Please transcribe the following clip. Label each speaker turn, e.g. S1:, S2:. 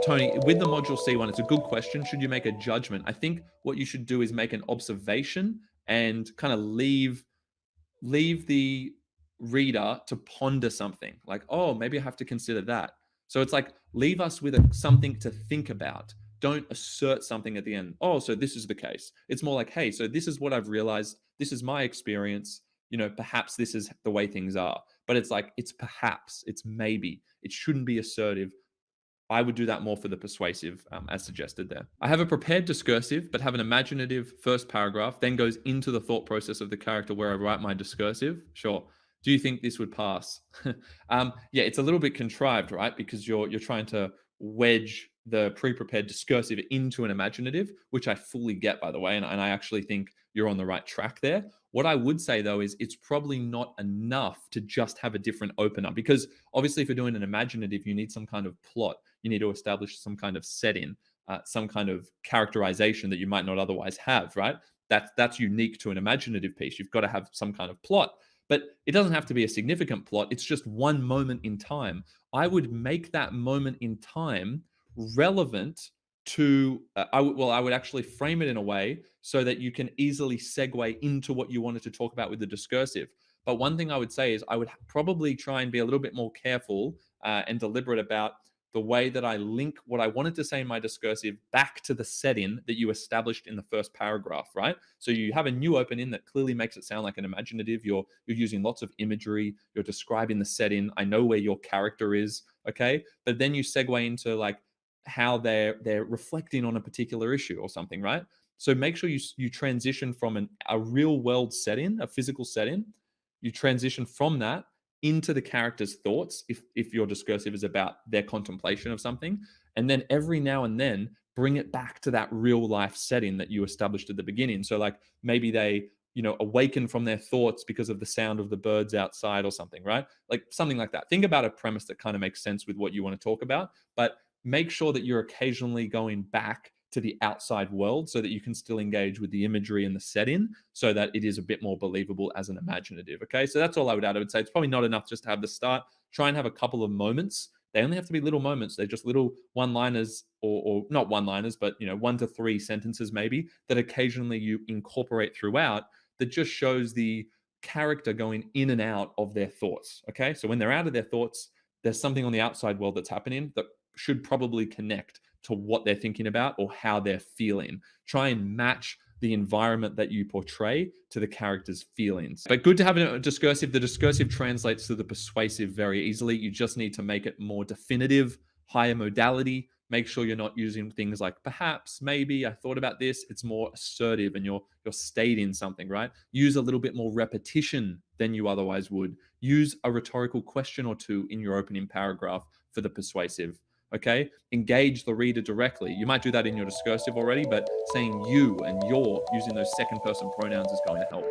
S1: Tony, with the module C1, it's a good question. Should you make a judgment? I think what you should do is make an observation and kind of leave the reader to ponder something like, oh, maybe I have to consider that. So it's like, leave us with something to think about. Don't assert something at the end. Oh, so this is the case. It's more like, hey, so this is what I've realized. This is my experience. Perhaps this is the way things are. But it's like, it's perhaps, it's maybe. It shouldn't be assertive. I would do that more for the persuasive, as suggested there. I have a prepared discursive, but have an imaginative first paragraph, then goes into the thought process of the character where I write my discursive. Sure. Do you think this would pass? Yeah, it's a little bit contrived, right? Because you're trying to wedge the pre-prepared discursive into an imaginative, which I fully get, by the way, and I actually think you're on the right track there. What I would say though is it's probably not enough to just have a different opener, because obviously if you're doing an imaginative, you need some kind of plot. You need to establish some kind of setting, some kind of characterization that you might not otherwise have, right? That's unique to an imaginative piece. You've got to have some kind of plot, but it doesn't have to be a significant plot. It's just one moment in time. I would make that moment in time relevant to I would actually frame it in a way so that you can easily segue into what you wanted to talk about with the discursive. But one thing I would say is I would probably try and be a little bit more careful and deliberate about the way that I link what I wanted to say in my discursive back to the setting that you established in the first paragraph, right? So you have a new opening that clearly makes it sound like an imaginative. You're using lots of imagery. You're describing the setting. I know where your character is, okay? But then you segue into like how they're reflecting on a particular issue or something, right? So make sure you transition from a real world setting, a physical setting. You transition from that into the character's thoughts if your discursive is about their contemplation of something, and then every now and then bring it back to that real life setting that you established at the beginning. So like maybe they awaken from their thoughts because of the sound of the birds outside or something, right? Like something like that. Think about a premise that kind of makes sense with what you want to talk about, but make sure that you're occasionally going back to the outside world so that you can still engage with the imagery and the setting so that it is a bit more believable as an imaginative. Okay, so that's all I would add. I would say it's probably not enough just to have the start. Try and have a couple of moments. They only have to be little moments. They're just little one-liners or not one-liners, but 1 to 3 sentences maybe that occasionally you incorporate throughout that just shows the character going in and out of their thoughts. Okay, so when they're out of their thoughts, there's something on the outside world that's happening that should probably connect to what they're thinking about or how they're feeling. Try and match the environment that you portray to the character's feelings. But good to have a discursive. The discursive translates to the persuasive very easily. You just need to make it more definitive, higher modality. Make sure you're not using things like perhaps, maybe, I thought about this. It's more assertive and you're stating something, right? Use a little bit more repetition than you otherwise would. Use a rhetorical question or two in your opening paragraph for the persuasive. Okay, engage the reader directly. You might do that in your discursive already, but saying you and your using those second person pronouns is going to help.